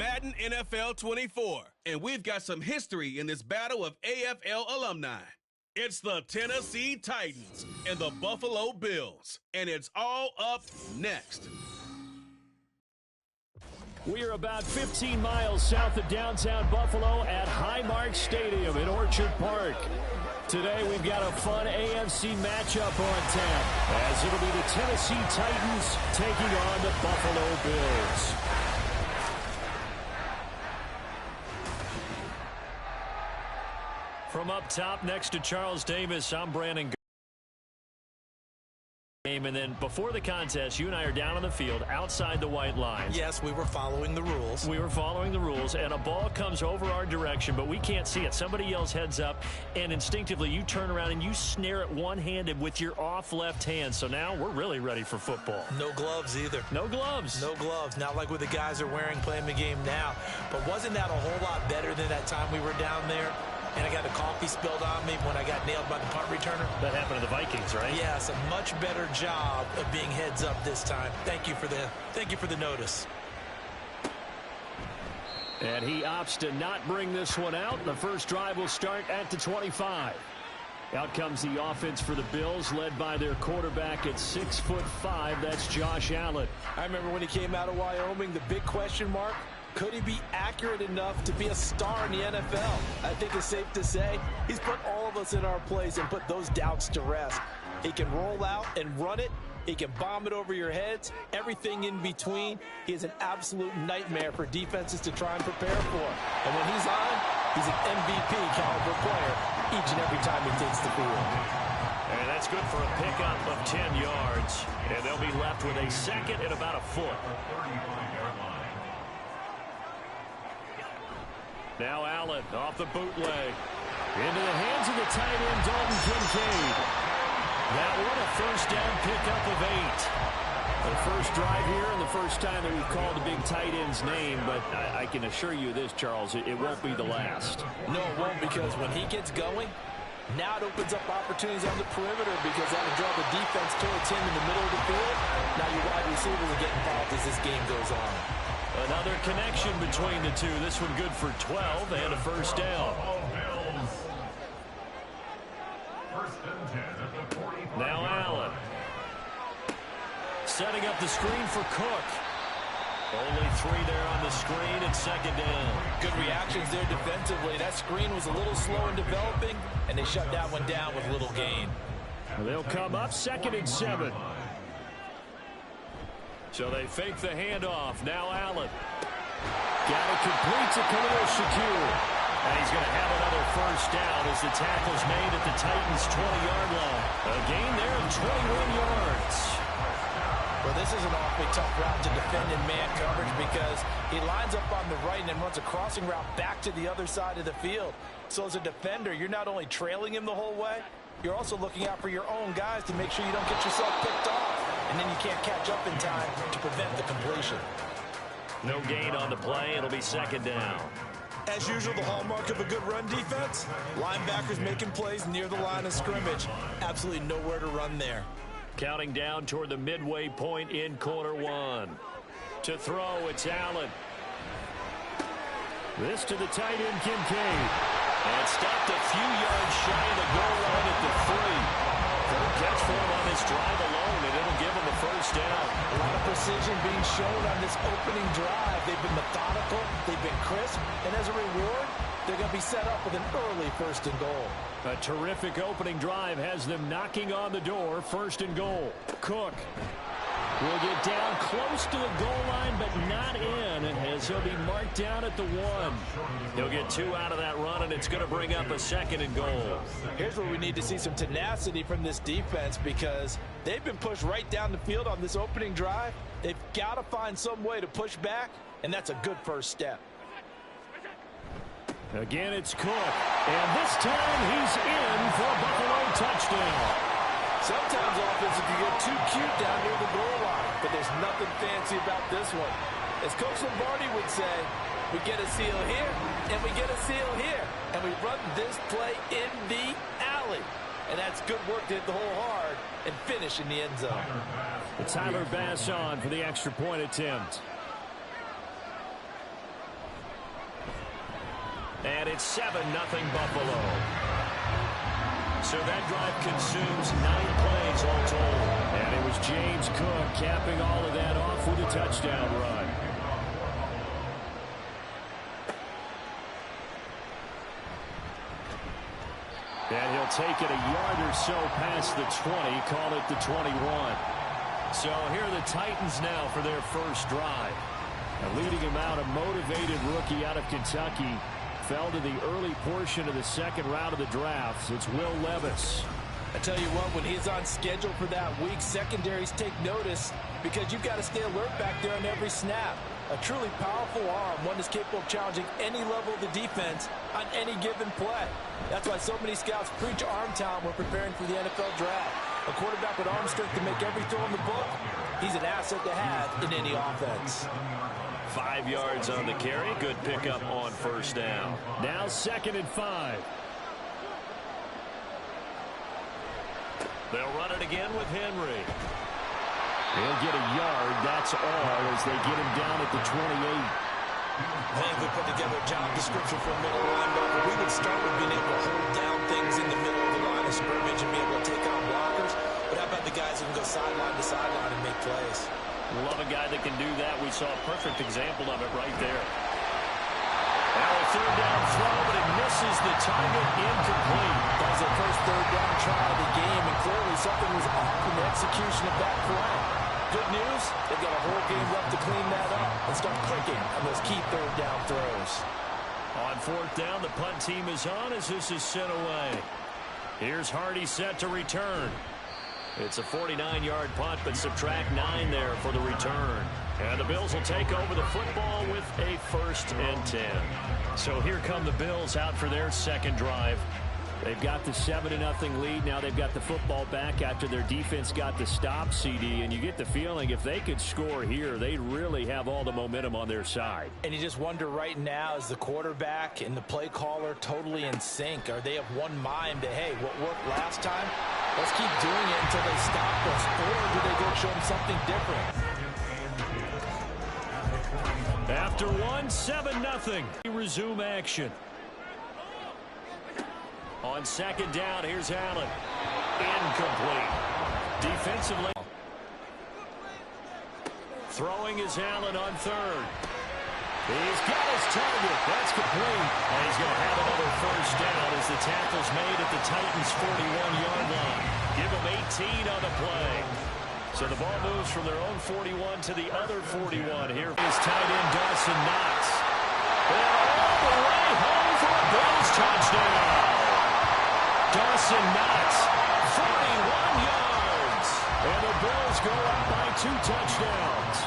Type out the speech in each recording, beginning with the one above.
Madden NFL 24, and we've got some history in this battle of AFL alumni. It's the Tennessee Titans and the Buffalo Bills, and it's all up next. We are about 15 miles south of downtown Buffalo at Highmark Stadium in Orchard Park. Today we've got a fun AFC matchup on tap, as it'll be the Tennessee Titans taking on the Buffalo Bills. From up top next to Charles Davis, I'm Brandon. And then before the contest, you and I are down on the field outside the white lines. Yes, we were following the rules. We were following the rules, and a ball comes over our direction, but we can't see it. Somebody yells heads up, and instinctively you turn around and you snare it one-handed with your off left hand. So now we're really ready for football. No gloves either. No gloves. No gloves. Not like what the guys are wearing playing the game now. But wasn't that a whole lot better than that time we were down there? And I got the coffee spilled on me when I got nailed by the punt returner. That happened to the Vikings, right? Yes, a much better job of being heads up this time. Thank you for the notice. And he opts to not bring this one out. The first drive will start at the 25. Out comes the offense for the Bills, led by their quarterback at 6'5". That's Josh Allen. I remember when he came out of Wyoming, the big question mark, could he be accurate enough to be a star in the NFL? I think it's safe to say he's put all of us in our place and put those doubts to rest. He can roll out and run it. He can bomb it over your heads. Everything in between. He is an absolute nightmare for defenses to try and prepare for. And when he's on, he's an MVP caliber player each and every time he takes the field. And that's good for a pickup of 10 yards. And they'll be left with a second and about a foot. Now Allen off the bootleg. Into the hands of the tight end, Dalton Kincaid. That one a first down pickup of 8. The first drive here and the first time that we've called a big tight end's name, but I can assure you this, Charles, it won't be the last. No, it won't, because when he gets going, now it opens up opportunities on the perimeter because that'll draw the defense towards him in the middle of the field. Now your wide receivers are getting involved as this game goes on. Another connection between the two. This one good for 12 and a first down. Now Allen. Setting up the screen for Cook. Only 3 there on the screen and second down. Good reactions there defensively. That screen was a little slow in developing, and they shut that one down with little gain. They'll come up 2nd and 7. So they fake the handoff. Now Allen. Got it complete to Khalil Shakir. And he's going to have another first down as the tackle's made at the Titans' 20-yard line. A gain there of 21 yards. Well, this is an awfully tough route to defend in man coverage because he lines up on the right and then runs a crossing route back to the other side of the field. So as a defender, you're not only trailing him the whole way, you're also looking out for your own guys to make sure you don't get yourself picked off. And then you can't catch up in time to prevent the completion. No gain on the play. It'll be second down. As usual, the hallmark of a good run defense, linebackers making plays near the line of scrimmage. Absolutely nowhere to run there. Counting down toward the midway point in quarter 1. To throw, it's Allen. This to the tight end, Kincaid. And stopped a few yards shy of the goal line at the 3. Third catch for him on this drive alone, and it'll give him a first down. A lot of precision being shown on this opening drive. They've been methodical, they've been crisp, and as a reward, they're going to be set up with an early 1st and goal. A terrific opening drive has them knocking on the door. 1st and goal. Cook will get down close to the goal line, but not in, as he'll be marked down at the 1. He'll get 2 out of that run, and it's going to bring up a 2nd and goal. Here's where we need to see some tenacity from this defense because they've been pushed right down the field on this opening drive. They've got to find some way to push back, and that's a good first step. Again, it's Cook, and this time he's in for a Buffalo touchdown. Sometimes offenses can get too cute down near the goal line, but there's nothing fancy about this one. As Coach Lombardi would say, we get a seal here, and we get a seal here, and we run this play in the alley. And that's good work to hit the hole hard and finish in the end zone. Tyler Bass on for the extra point attempt. and it's 7-0 Buffalo. So that drive consumes 9 plays all told. And it was James Cook capping all of that off with a touchdown run. And he'll take it a yard or so past the 20, call it the 21. So here are the Titans now for their first drive. Leading him out, a motivated rookie out of Kentucky. Fell to the early portion of the second round of the draft. It's Will Levis. I tell you what, when he's on schedule for that week, secondaries take notice because you've got to stay alert back there on every snap. A truly powerful arm, one that's capable of challenging any level of the defense on any given play. That's why so many scouts preach arm talent when preparing for the NFL draft. A quarterback with arm strength to make every throw in the book, he's an asset to have in any offense. 5 yards on the carry. Good pickup on first down. Now 2nd and 5. They'll run it again with Henry. He'll get a yard. That's all as they get him down at the 28. I think we put together a job description for a middle linebacker. We would start with being able to hold down things in the middle of the line of scrimmage and be able to take on blockers. But how about the guys who can go sideline to sideline and make plays? Love a guy that can do that. We saw a perfect example of it right there. Now a 3rd down throw, but it misses the target, incomplete. That was their first 3rd down try of the game, and clearly something was off in the execution of that play. Good news, they've got a whole game left to clean that up and start clicking on those key 3rd down throws. On 4th down, the punt team is on as this is sent away. Here's Hardy set to return. It's a 49-yard punt, but subtract 9 there for the return. And the Bills will take over the football with a 1st and 10. So here come the Bills out for their second drive. They've got the 7-0 lead. Now they've got the football back after their defense got the stop, CD. And you get the feeling if they could score here, they really have all the momentum on their side. And you just wonder right now, is the quarterback and the play caller totally in sync? Are they of one mind that, hey, what worked last time, let's keep doing it until they stop us? Or do they go show them something different? After 7-0. Resume action. On 2nd down, here's Allen. Incomplete. Defensively. Throwing is Allen on 3rd. He's got his target. That's complete. And he's going to have another first down as the tackle's made at the Titans' 41-yard line. Give them 18 on the play. So the ball moves from their own 41 to the other 41. Here is tight end Dawson Knox. And all the way home for a Bills touchdown. Dawson Knox, 41 yards. And the Bills go up by 2 touchdowns.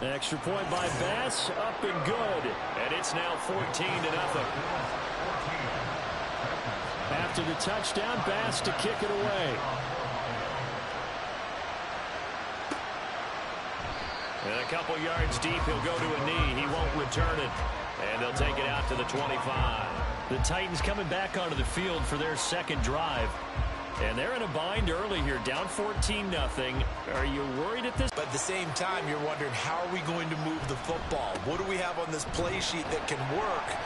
Extra point by Bass, up and good. And it's now 14-0. After the touchdown, Bass to kick it away. And a couple yards deep, he'll go to a knee. He won't return it. And they'll take it out to the 25. The Titans coming back onto the field for their second drive. And they're in a bind early here, down 14-0. Are you worried at this? But at the same time, you're wondering, how are we going to move the football? What do we have on this play sheet that can work?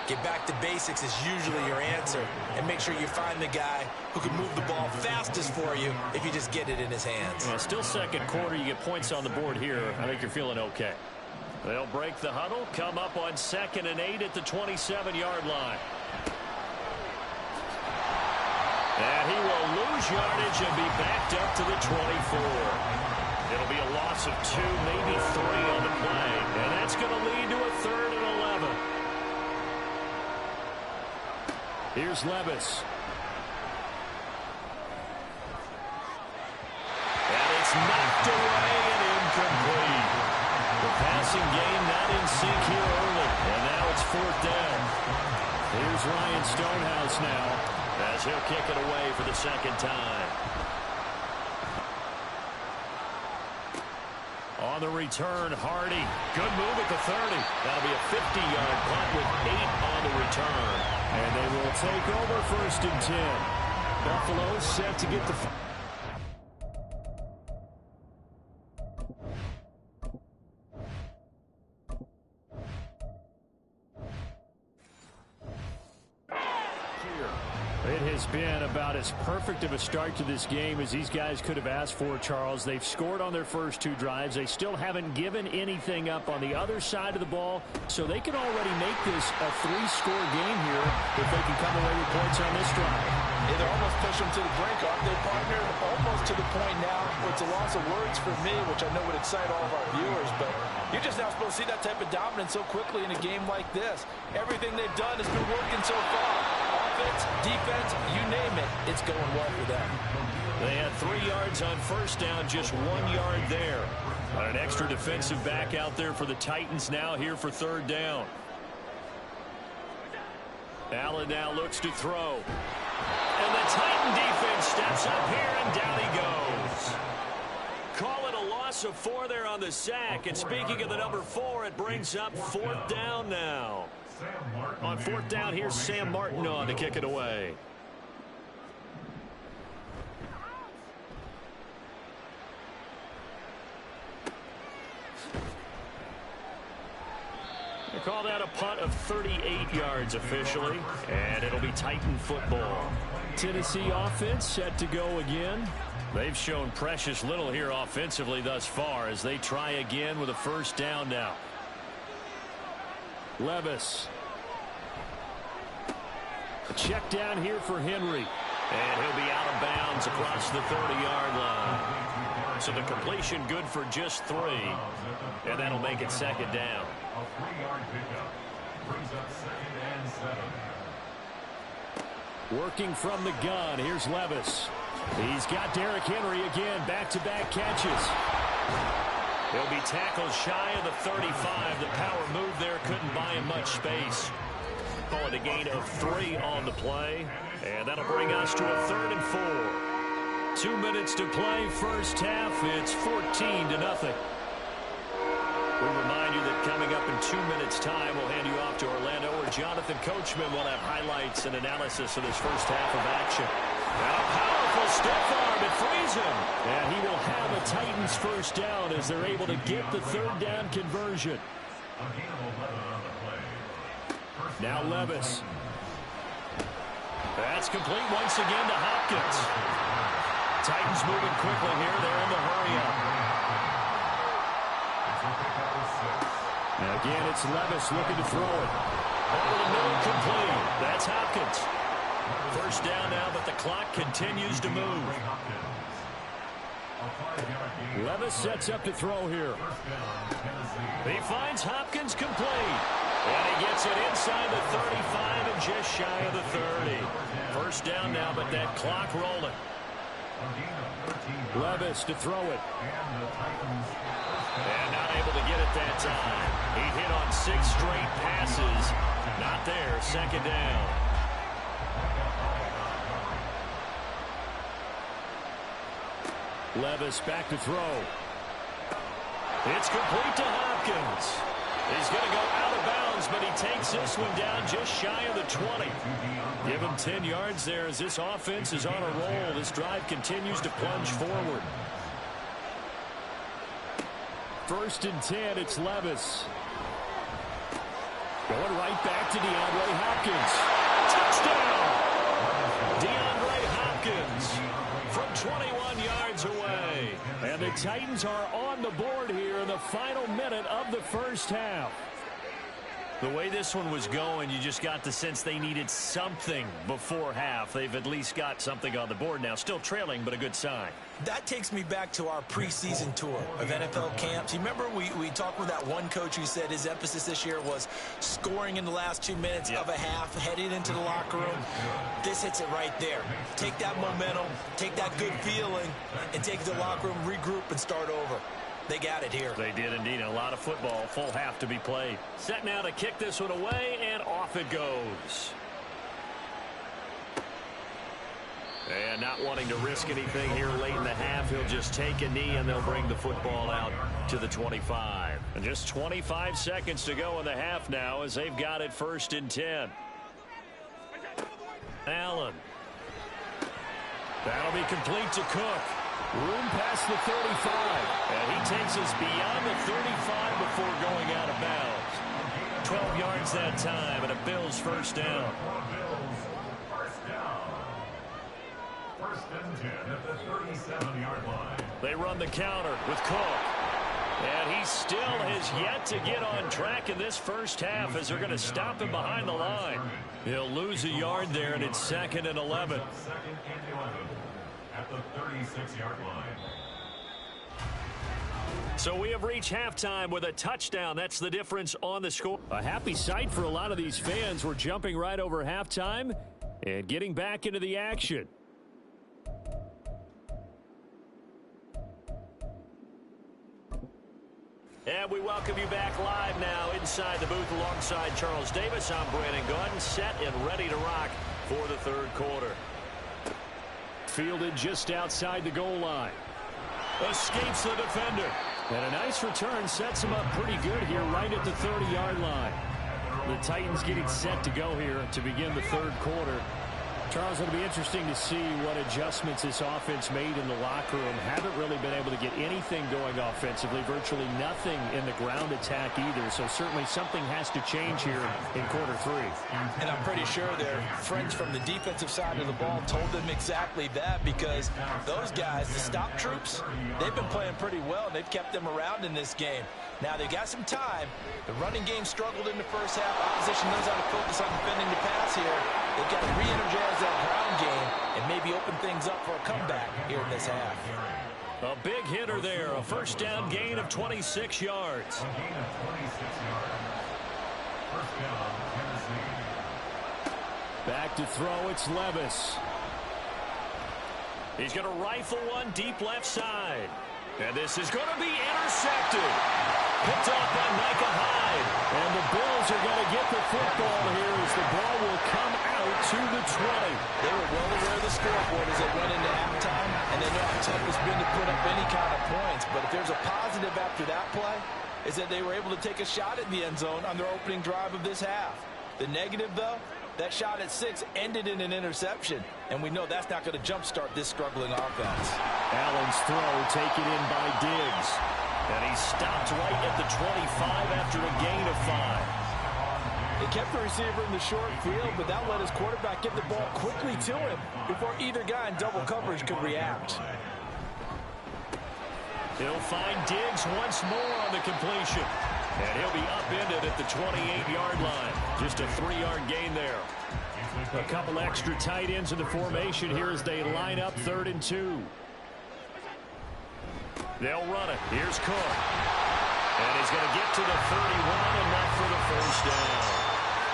Get back to basics is usually your answer. And make sure you find the guy who can move the ball fastest for you if you just get it in his hands. Yeah, still second quarter. You get points on the board here. I think you're feeling okay. They'll break the huddle, come up on 2nd and 8 at the 27-yard line. And he will lose yardage and be backed up to the 24. It'll be a loss of 2, maybe 3 on the play. And that's going to lead to a 3rd and 11. Here's Levis. And it's knocked away and incomplete. The passing game not in sync here early. And now it's 4th down. Here's Ryan Stonehouse now, as he'll kick it away for the second time. On the return, Hardy. Good move at the 30. That'll be a 50-yard punt with 8 on the return. And they will take over 1st and 10. Buffalo set to get the... It has been about as perfect of a start to this game as these guys could have asked for, Charles. They've scored on their first 2 drives. They still haven't given anything up on the other side of the ball, so they can already make this a 3-score game here if they can come away with points on this drive. Yeah, they're almost pushing them to the brink, aren't they, partner? Almost to the point now where it's a loss of words for me, which I know would excite all of our viewers, but you're just now supposed to see that type of dominance so quickly in a game like this. Everything they've done has been working so far. Offense, defense, you name it, it's going well for them. They had 3 yards on first down, just 1 yard there. An extra defensive back out there for the Titans now here for 3rd down. Allen now looks to throw. And the Titan defense steps up here, and down he goes. Call it a loss of 4 there on the sack. And speaking of the number 4, it brings up 4th down now. On 4th down, here's Sam Martin on to kick it away. They call that a punt of 38 yards officially, and it'll be Titan football. Tennessee offense set to go again. They've shown precious little here offensively thus far as they try again with a 1st down now. Levis. Check down here for Henry. And he'll be out of bounds across the 30-yard line. So the completion good for just 3. And that'll make it 2nd down. A 3-yard pickup brings up 2nd and 7. Working from the gun, here's Levis. He's got Derrick Henry again, back-to-back catches. He'll be tackled shy of the 35. The power move there couldn't buy him much space. Call it a gain of 3 on the play, and that'll bring us to a 3rd and 4. 2 minutes to play, first half. It's 14-0. We remind you that coming up in 2 minutes' time, we'll hand you off to Orlando, where Jonathan Coachman will have highlights and analysis of this first half of action. And a powerful stiff arm, it frees him. And he will have a Titans first down as they're able to get the 3rd down conversion. Now Levis. That's complete once again to Hopkins. Titans moving quickly here. They're in the hurry-up. And again, it's Levis looking to throw it. Over the middle, complete. That's Hopkins. First down now, but the clock continues to move. Levis sets up to throw here. He finds Hopkins complete. And he gets it inside the 35 and just shy of the 30. First down now, but that clock rolling. Levis to throw it. And not able to get it that time. He hit on 6 straight passes. Not there, 2nd down. Levis back to throw. It's complete to Hopkins. He's going to go out of bounds, but he takes this one down just shy of the 20. Give him 10 yards there as this offense is on a roll. This drive continues to plunge forward. 1st and 10, it's Levis. Going right back to DeAndre Hopkins. Touchdown! DeAndre Hopkins from 21 yards away. And the Titans are on the board here in the final minute of the first half. The way this one was going, you just got the sense they needed something before half. They've at least got something on the board now. Still trailing, but a good sign. That takes me back to our preseason tour of NFL camps. You remember we talked with that one coach who said his emphasis this year was scoring in the last 2 minutes of a half, heading into the locker room. This hits it right there. Take that momentum, take that good feeling, and take it to the locker room, regroup, and start over. They got it here. They did indeed. A lot of football. Full half to be played. Set now to kick this one away, and off it goes. And not wanting to risk anything here late in the half, he'll just take a knee, and they'll bring the football out to the 25. And just 25 seconds to go in the half now as they've got it 1st and 10. Allen. That'll be complete to Cook. Room past the 35. And he takes us beyond the 35 before going out of bounds. 12 yards that time, and a Bills first down. at the 37-yard line. They run the counter with Cook. And he still has yet to get on track in this first half as they're going to stop him behind the line. He'll lose a yard there, and it's 2nd and 11. Second and 11 at the 36-yard line. So we have reached halftime with a touchdown. That's the difference on the score. A happy sight for a lot of these fans. We're jumping right over halftime and getting back into the action. And we welcome you back live now inside the booth alongside Charles Davis. I'm Brandon Gordon, set and ready to rock for the third quarter. Fielded just outside the goal line. Escapes the defender. And a nice return sets him up pretty good here right at the 30-yard line. The Titans getting set to go here to begin the third quarter. Charles, it'll be interesting to see what adjustments this offense made in the locker room. Haven't really been able to get anything going offensively, virtually nothing in the ground attack either. So certainly something has to change here in quarter three. And I'm pretty sure their friends from the defensive side of the ball told them exactly that, because those guys, the stop troops, they've been playing pretty well. They've kept them around in this game. Now they got some time. The running game struggled in the first half. Opposition knows how to focus on defending the pass here. They've got to re-energize that ground game and maybe open things up for a comeback here in this half. A big hitter there. A first down gain of 26 yards. A gain of 26 yards. First down, Tennessee. Back to throw, it's Levis. He's going to rifle one deep left side. And this is going to be intercepted. Picked off by Micah Hyde. And the Bills are going to get the football here as the ball will come out to the 20. They were well aware of the scoreboard as they went into halftime, and they know how tough it's been to put up any kind of points. But if there's a positive after that play, is that they were able to take a shot at the end zone on their opening drive of this half. The negative, though, that shot at 6 ended in an interception, and we know that's not going to jumpstart this struggling offense. Allen's throw taken in by Diggs. And he stopped right at the 25 after a gain of 5. They kept the receiver in the short field, but that let his quarterback get the ball quickly to him before either guy in double coverage could react. He'll find Diggs once more on the completion. And he'll be upended at the 28-yard line. Just a 3-yard gain there. A couple extra tight ends in the formation here as they line up 3rd and 2. They'll run it. Here's Cook. And he's going to get to the 31, enough for the first down.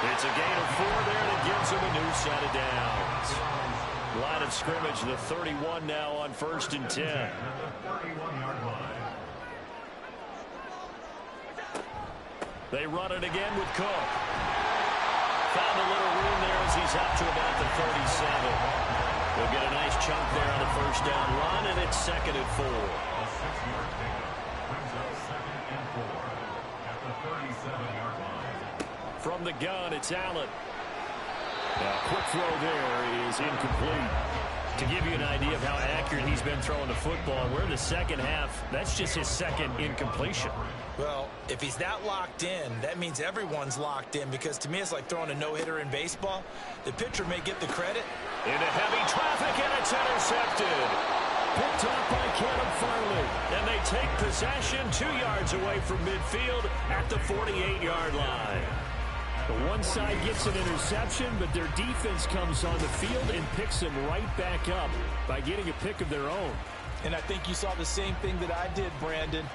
It's a gain of 4 there that gives him a new set of downs. Line of scrimmage, the 31 now on 1st and 10. They run it again with Cook. Found a little room there as he's up to about the 37. They'll get a nice chunk there on the first down run, and it's 2nd and 4. A 6-yard pickup brings up 2nd and 4 at the 37-yard line. From the gun, it's Allen. A quick throw there is incomplete. To give you an idea of how accurate he's been throwing the football, we're in the second half. That's just his second incompletion. Well, if he's that locked in, that means everyone's locked in, because to me it's like throwing a no-hitter in baseball. The pitcher may get the credit. Into heavy traffic, and it's intercepted. Picked off by Kevin Farley. And they take possession 2 yards away from midfield at the 48-yard line. The one side gets an interception, but their defense comes on the field and picks them right back up by getting a pick of their own. And I think you saw the same thing that I did, Brandon.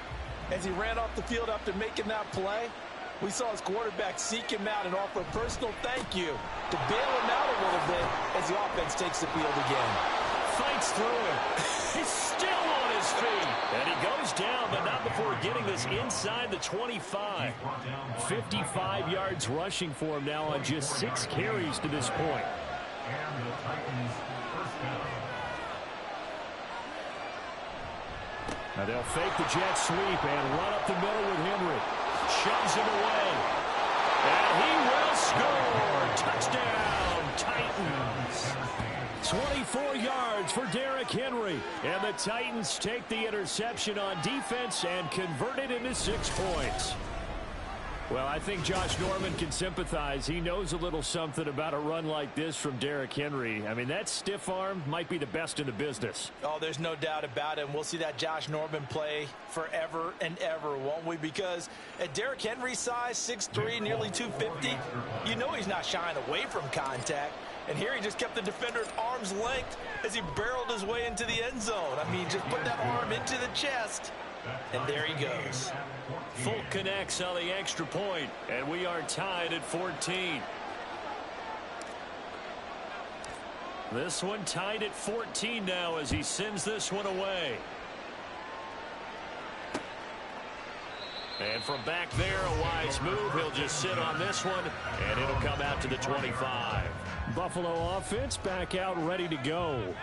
As he ran off the field after making that play, we saw his quarterback seek him out and offer a personal thank you to bail him out a little bit as the offense takes the field again. Fights through him. He's still on his feet. And he goes down, but not before getting this inside the 25. 55 yards rushing for him now on just 6 carries to this point. And the Titans first down. Now they'll fake the jet sweep and run up the middle with Henry. Shoves him away. And he will score. Touchdown, Titans. 24 yards for Derrick Henry. And the Titans take the interception on defense and convert it into 6 points. Well, I think Josh Norman can sympathize. He knows a little something about a run like this from Derrick Henry. I mean, that stiff arm might be the best in the business. Oh, there's no doubt about it. And we'll see that Josh Norman play forever and ever, won't we? Because at Derrick Henry's size, 6'3", nearly 250, you know he's not shying away from contact. And here he just kept the defender at arm's length as he barreled his way into the end zone. I mean, just put that arm into the chest. And there he goes. Folk connects on the extra point, and we are tied at 14. This one tied at 14 now as he sends this one away. And from back there, a wise move. He'll just sit on this one, and it'll come out to the 25. Buffalo offense back out ready to go.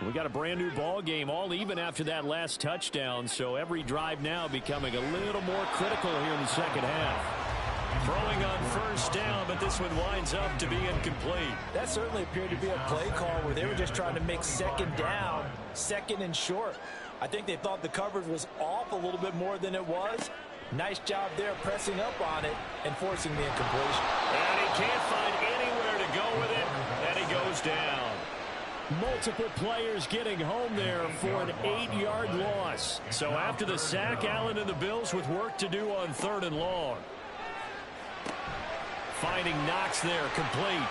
We got a brand new ball game, all even after that last touchdown, so every drive now becoming a little more critical here in the second half. Throwing on first down, but this one winds up to be incomplete. That certainly appeared to be a play call where they were just trying to make second down, second and short. I think they thought the coverage was off a little bit more than it was. Nice job there pressing up on it and forcing the incompletion. And he can't find anywhere to go with it, and he goes down. Multiple players getting home there for an 8-yard loss. So after the sack, Allen and the Bills with work to do on 3rd and long. Finding Knox there, complete.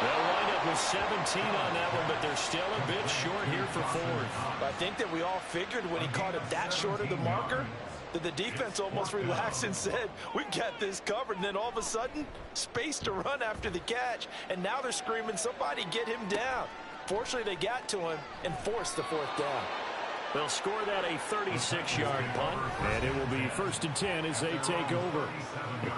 They'll wind up with 17 on that one, but they're still a bit short here for 4th. I think that we all figured when he caught it that short of the marker that the defense almost relaxed and said, we got this covered. And then all of a sudden, space to run after the catch. And now they're screaming, somebody get him down. Fortunately, they got to him and forced the 4th down. They'll score that a 36-yard punt, and it will be 1st and 10 as they take over.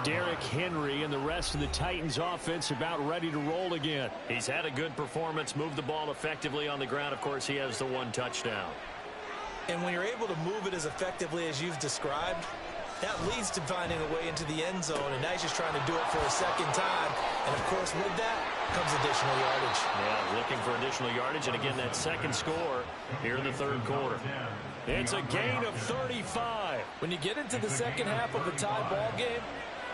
Derrick Henry and the rest of the Titans offense about ready to roll again. He's had a good performance, moved the ball effectively on the ground. Of course, he has the 1 touchdown. And when you're able to move it as effectively as you've described, that leads to finding a way into the end zone, and now he's just trying to do it for a second time. And, of course, with that comes additional yardage. Yeah, looking for additional yardage, and again, that second score here in the 3rd quarter. It's a gain of 35. When you get into the second half of a tie ball game,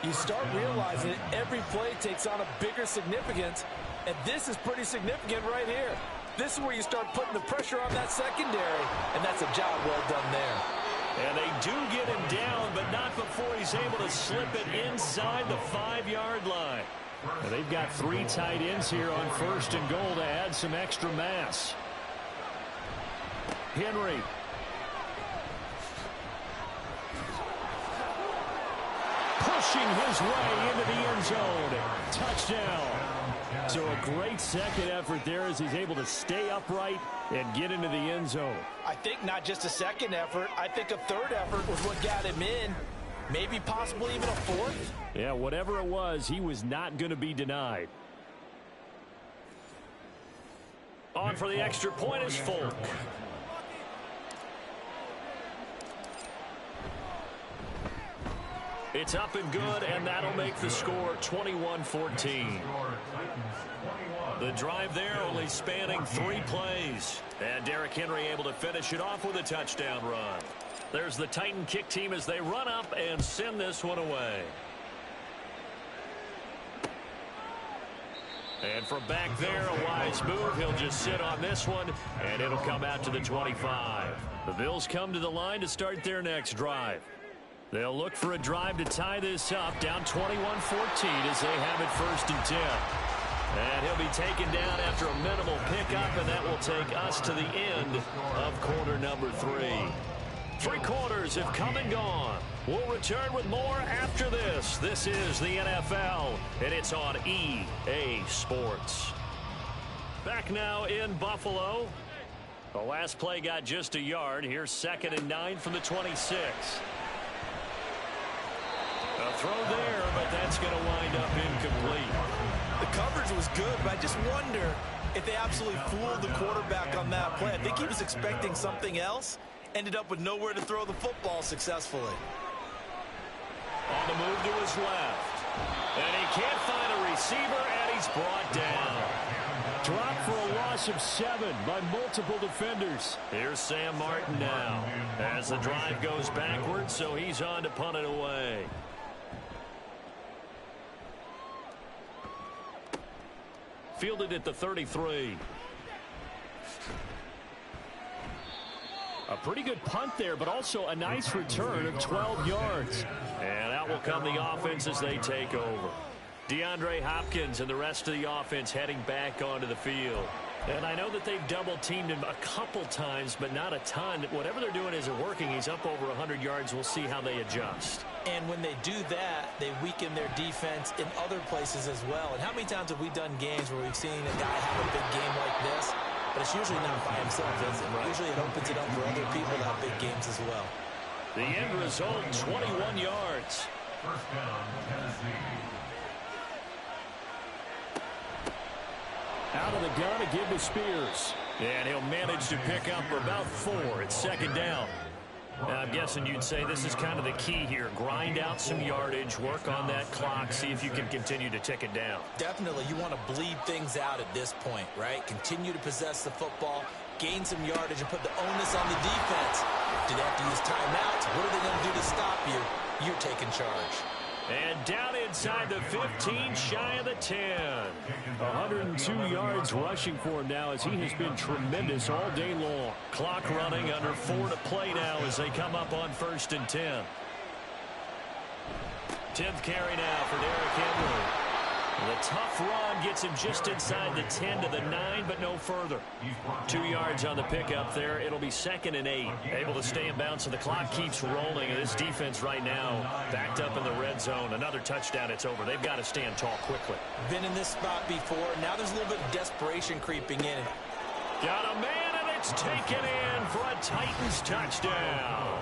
you start realizing that every play takes on a bigger significance, and this is pretty significant right here. This is where you start putting the pressure on that secondary, and that's a job well done there. And they do get him down, but not before he's able to slip it inside the 5-yard line. And they've got 3 tight ends here on 1st and goal to add some extra mass. Henry. Pushing his way into the end zone. Touchdown. So a great second effort there as he's able to stay upright and get into the end zone. I think not just a second effort. I think a 3rd effort was what got him in. Maybe possibly even a 4th. Yeah, whatever it was, he was not going to be denied. On for the extra point is Folk. It's up and good, and that'll make the score 21-14. The drive there only spanning 3 plays. And Derrick Henry able to finish it off with a touchdown run. There's the Titan kick team as they run up and send this one away. And from back there, a wise move. He'll just sit on this one, and it'll come out to the 25. The Bills come to the line to start their next drive. They'll look for a drive to tie this up, down 21-14 as they have it 1st and 10. And he'll be taken down after a minimal pickup, and that will take us to the end of quarter number 3. 3 quarters have come and gone. We'll return with more after this. This is the NFL, and it's on EA Sports. Back now in Buffalo. The last play got just a yard. Here's 2nd and 9 from the 26. A throw there, but that's going to wind up incomplete. The coverage was good, but I just wonder if they absolutely fooled the quarterback on that play. I think he was expecting something else. Ended up with nowhere to throw the football successfully. On the move to his left. And he can't find a receiver, and he's brought down. Dropped for a loss of 7 by multiple defenders. Here's Sam Martin now as the drive goes backwards, so he's on to punt it away. Fielded at the 33. A pretty good punt there, but also a nice return of 12 yards. And out will come the offense as they take over. DeAndre Hopkins and the rest of the offense heading back onto the field. And I know that they've double-teamed him a couple times, but not a ton. Whatever they're doing isn't working. He's up over 100 yards. We'll see how they adjust. And when they do that, they weaken their defense in other places as well. And how many times have we done games where we've seen a guy have a big game like this? But it's usually not by himself, is it? Usually it opens it up for other people to have big games as well. The end result, 21 yards. First down, Tennessee. Out of the gun to give to Spears. And he'll manage to pick up for about 4. It's second down. Now, I'm guessing you'd say this is kind of the key here. Grind out some yardage, work on that clock, see if you can continue to tick it down. Definitely, you want to bleed things out at this point, right? Continue to possess the football, gain some yardage, and put the onus on the defense. Do they have to use timeouts? What are they going to do to stop you? You're taking charge. And down inside the 15, shy of the 10. 102 yards rushing for him now as he has been tremendous all day long. Clock running, under 4 to play now as they come up on 1st and 10. 10th carry now for Derrick Henry. The tough run gets him just inside the 10 to the 9, but no further. 2 yards on the pickup there. It'll be 2nd and 8. Able to stay in bounds, so the clock keeps rolling. And this defense right now backed up in the red zone. Another touchdown, it's over. They've got to stand tall quickly. Been in this spot before. Now there's a little bit of desperation creeping in. Got a man, and it's taken in for a Titans touchdown.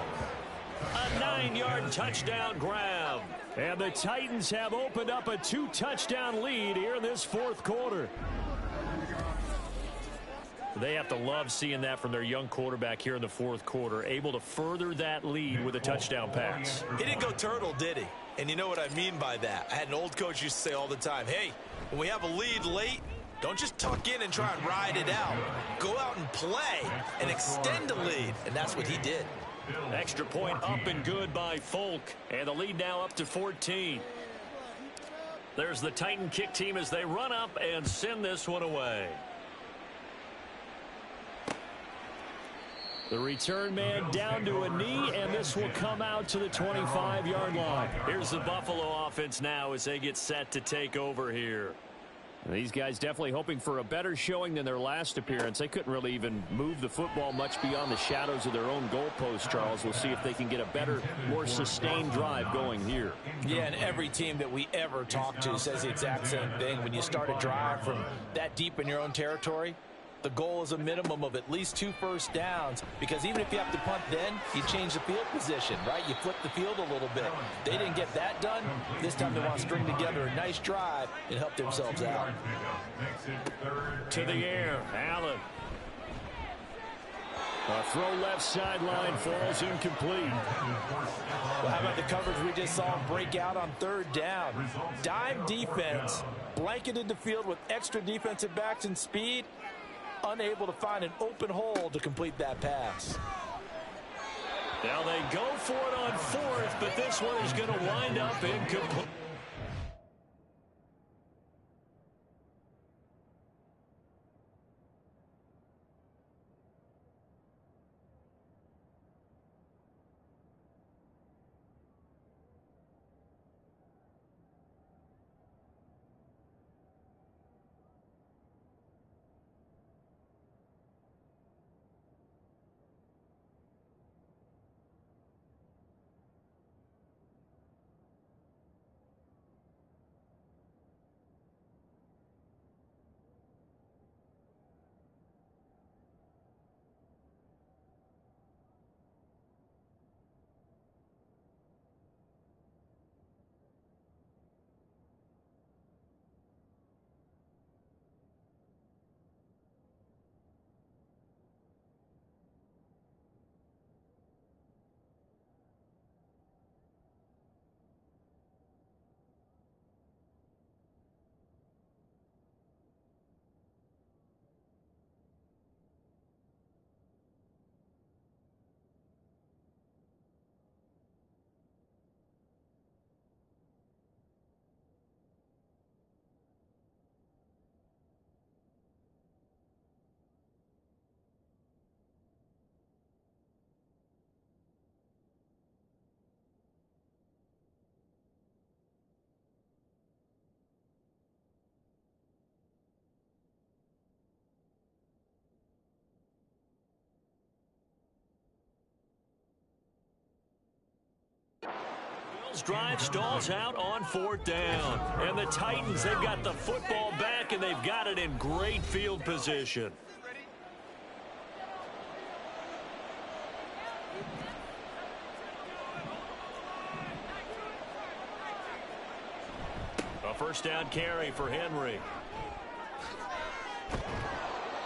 A 9-yard touchdown grab. And the Titans have opened up a 2-touchdown lead here in this 4th quarter. They have to love seeing that from their young quarterback here in the 4th quarter, able to further that lead with a touchdown pass. He didn't go turtle, did he? And you know what I mean by that. I had an old coach used to say all the time, hey, when we have a lead late, don't just tuck in and try and ride it out. Go out and play and extend the lead. And that's what he did. Extra point up and good by Folk. And the lead now up to 14. There's the Titan kick team as they run up and send this one away. The return man down to a knee, and this will come out to the 25-yard line. Here's the Buffalo offense now as they get set to take over here. These guys definitely hoping for a better showing than their last appearance. They couldn't really even move the football much beyond the shadows of their own goalpost, Charles. We'll see if they can get a better, more sustained drive going here. Yeah, and every team that we ever talk to says the exact same thing. When you start a drive from that deep in your own territory, the goal is a minimum of at least 2 first downs, because even if you have to punt then, you change the field position, right? You flip the field a little bit. They didn't get that done. This time they want to string together a nice drive and help themselves out. To the air, Allen. A throw left sideline falls incomplete. Well, how about the coverage we just saw him break out on 3rd down? Dime defense, blanketed the field with extra defensive backs and speed, unable to find an open hole to complete that pass. Now they go for it on 4th, but this one is going to wind up incomplete. Bills drive stalls out on 4th down. And the Titans, they've got the football back, and they've got it in great field position. A first down carry for Henry.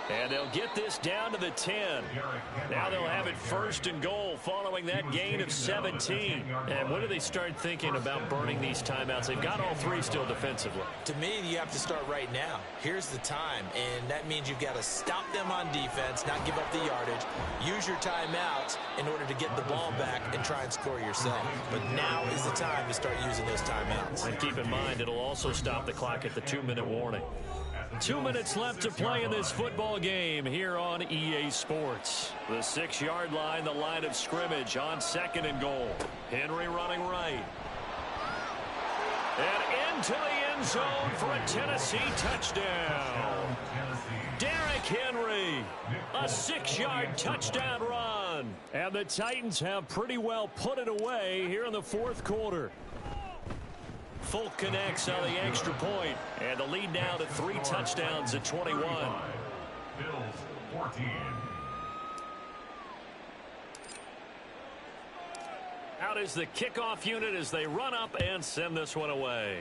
And they'll get this down to the 10. Now they'll have it 1st and goal following that gain of 17. And when do they start thinking about burning these timeouts? They've got all 3 still defensively. To me, you have to start right now. Here's the time, and that means you've got to stop them on defense, not give up the yardage, use your timeouts in order to get the ball back and try and score yourself. But now is the time to start using those timeouts. And keep in mind, it'll also stop the clock at the 2-minute warning. 2 minutes left to play in this football game here on EA Sports. The 6-yard line, the line of scrimmage on 2nd and goal. Henry running right. And into the end zone for a Tennessee touchdown. Derrick Henry, a 6-yard touchdown run. And the Titans have pretty well put it away here in the 4th quarter. Folk connects on the extra point, and the lead now to 3 touchdowns at 21. Bills 14. Out is the kickoff unit as they run up and send this one away.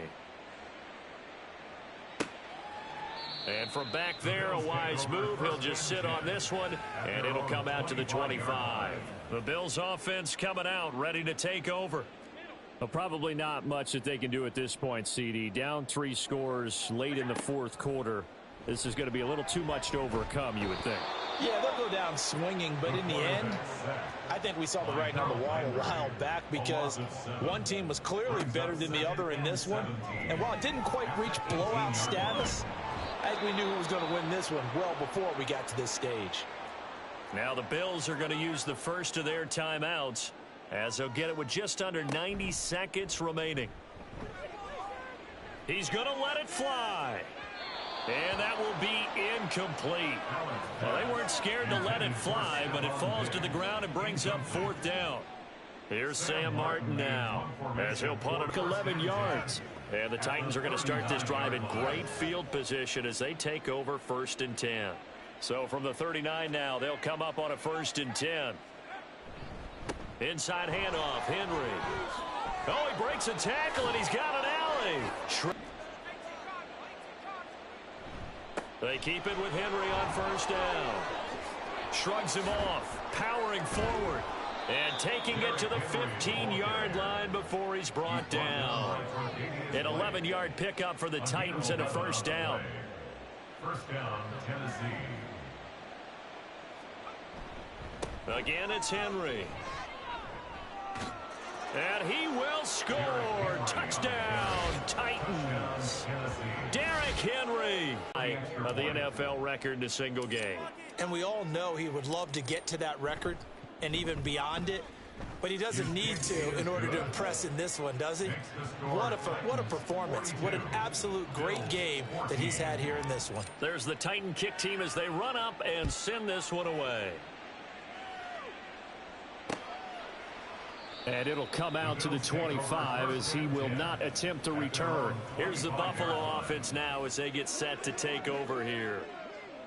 And from back there, a wise move. He'll just sit on this one, and it'll come out to the 25. The Bills offense coming out, ready to take over. Well, probably not much that they can do at this point, CD. Down 3 scores late in the 4th quarter. This is going to be a little too much to overcome, you would think. Yeah, they'll go down swinging, but in the end, I think we saw the writing on the wall a while back because one team was clearly better than the other in this one. And while it didn't quite reach blowout status, I think we knew who was going to win this one well before we got to this stage. Now the Bills are going to use the first of their timeouts, as they'll get it with just under 90 seconds remaining. He's going to let it fly. And that will be incomplete. Well, they weren't scared to let it fly, but it falls to the ground and brings up 4th down. Here's Sam Martin now, as he'll punt it 11 yards. And the Titans are going to start this drive in great field position as they take over 1st and 10. So from the 39 now, they'll come up on a 1st and 10. Inside handoff, Henry. Oh, he breaks a tackle, and he's got an alley. They keep it with Henry on 1st down. Shrugs him off, powering forward, and taking it to the 15-yard line before he's brought down. An 11-yard pickup for the Titans and a 1st down. 1st down, Tennessee. Again, it's Henry. And he will score. Touchdown, Titans. Derrick Henry. Of the NFL record in a single game. And we all know he would love to get to that record and even beyond it. But he doesn't need to in order to impress in this one, does he? What a performance. What an absolute great game that he's had here in this one. There's the Titan kick team as they run up and send this one away. And it'll come out to the 25 as he will not attempt to return. Here's the Buffalo offense now as they get set to take over here.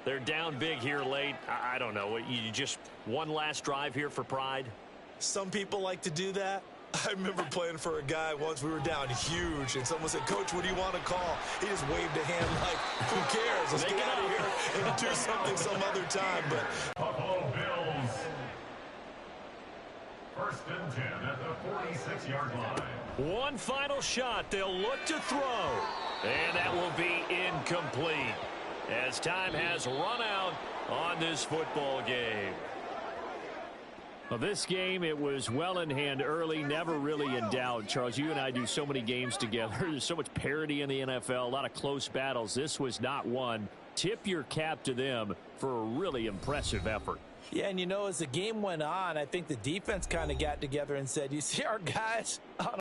They're down big here late. I don't know. You just one last drive here for pride? Some people like to do that. I remember playing for a guy once. We were down huge, and someone said, "Coach, what do you want to call?" He just waved a hand like, "Who cares? Let's get out of here and do something some other time." But Buffalo Bills. 1st and 10 at the 46-yard line. One final shot. They'll look to throw. And that will be incomplete as time has run out on this football game. Well, this game, it was well in hand early, never really in doubt. Charles, you and I do so many games together. There's so much parity in the NFL, a lot of close battles. This was not one. Tip your cap to them for a really impressive effort. yeah, and you know, as the game went on, I think the defense kind of got together and said, "You see our guys on